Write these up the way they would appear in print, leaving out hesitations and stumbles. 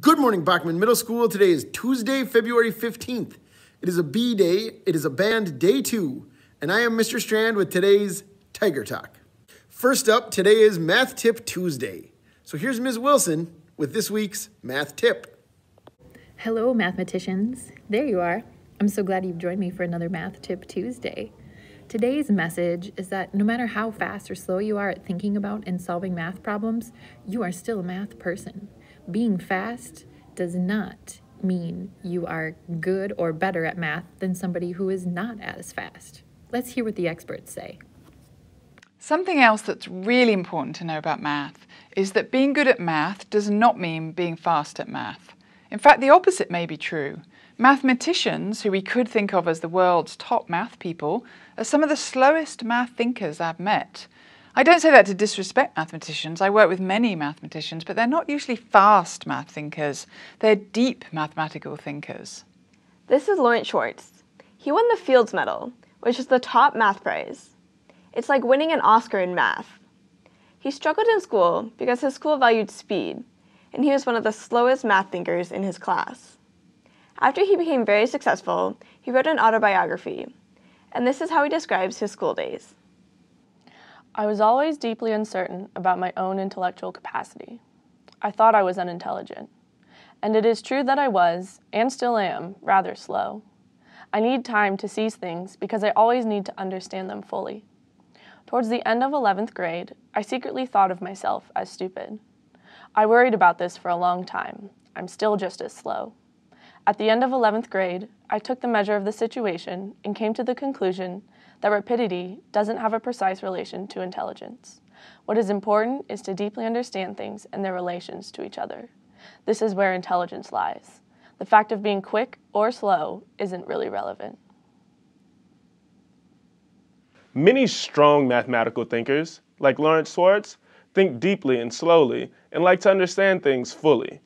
Good morning, Bachman Middle School. Today is Tuesday, February 15th. It is a B day. It is a band day 2. And I am Mr. Strand with today's Tiger Talk. First up, today is Math Tip Tuesday. So here's Ms. Wilson with this week's Math Tip. Hello, mathematicians. There you are. I'm so glad you've joined me for another Math Tip Tuesday. Today's message is that no matter how fast or slow you are at thinking about and solving math problems, you are still a math person. Being fast does not mean you are good or better at math than somebody who is not as fast. Let's hear what the experts say. Something else that's really important to know about math is that being good at math does not mean being fast at math. In fact, the opposite may be true. Mathematicians, who we could think of as the world's top math people, are some of the slowest math thinkers I've met. I don't say that to disrespect mathematicians. I work with many mathematicians, but they're not usually fast math thinkers. They're deep mathematical thinkers. This is Lawrence Schwartz. He won the Fields Medal, which is the top math prize. It's like winning an Oscar in math. He struggled in school because his school valued speed, and he was one of the slowest math thinkers in his class. After he became very successful, he wrote an autobiography, and this is how he describes his school days. I was always deeply uncertain about my own intellectual capacity. I thought I was unintelligent. And it is true that I was, and still am, rather slow. I need time to seize things because I always need to understand them fully. Towards the end of 11th grade, I secretly thought of myself as stupid. I worried about this for a long time. I'm still just as slow. At the end of 11th grade, I took the measure of the situation and came to the conclusion that rapidity doesn't have a precise relation to intelligence. What is important is to deeply understand things and their relations to each other. This is where intelligence lies. The fact of being quick or slow isn't really relevant. Many strong mathematical thinkers, like Lawrence Schwartz, think deeply and slowly and like to understand things fully.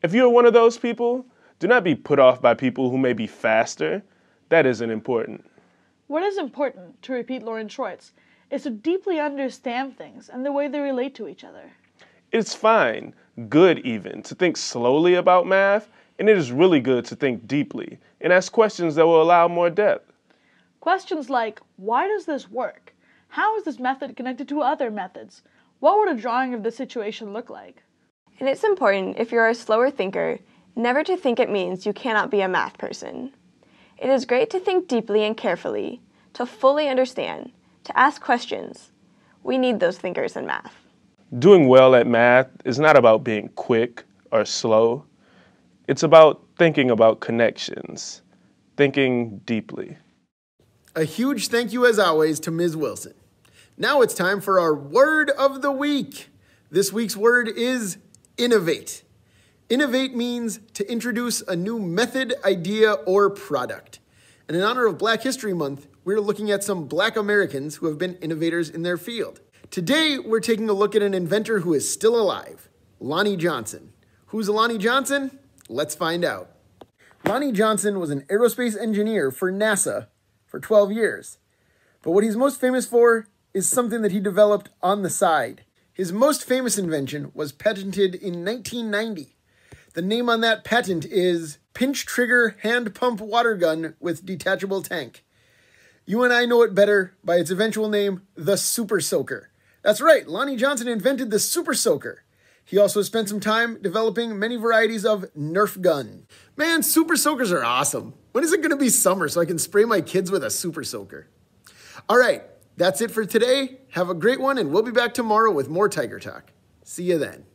If you are one of those people, do not be put off by people who may be faster. That isn't important. What is important, to repeat Lawrence Schwartz, is to deeply understand things and the way they relate to each other. It's fine, good even, to think slowly about math, and it is really good to think deeply and ask questions that will allow more depth. Questions like, why does this work? How is this method connected to other methods? What would a drawing of the situation look like? And it's important, if you're a slower thinker, never to think it means you cannot be a math person. It is great to think deeply and carefully, to fully understand, to ask questions. We need those thinkers in math. Doing well at math is not about being quick or slow. It's about thinking about connections, thinking deeply. A huge thank you, as always, to Ms. Wilson. Now it's time for our word of the week. This week's word is innovate. Innovate means to introduce a new method, idea, or product. And in honor of Black History Month, we're looking at some Black Americans who have been innovators in their field. Today, we're taking a look at an inventor who is still alive, Lonnie Johnson. Who's Lonnie Johnson? Let's find out. Lonnie Johnson was an aerospace engineer for NASA for 12 years. But what he's most famous for is something that he developed on the side. His most famous invention was patented in 1990. The name on that patent is Pinch Trigger Hand Pump Water Gun with Detachable Tank. You and I know it better by its eventual name, the Super Soaker. That's right, Lonnie Johnson invented the Super Soaker. He also spent some time developing many varieties of Nerf gun. Man, Super Soakers are awesome. When is it going to be summer so I can spray my kids with a Super Soaker? All right, that's it for today. Have a great one, and we'll be back tomorrow with more Tiger Talk. See you then.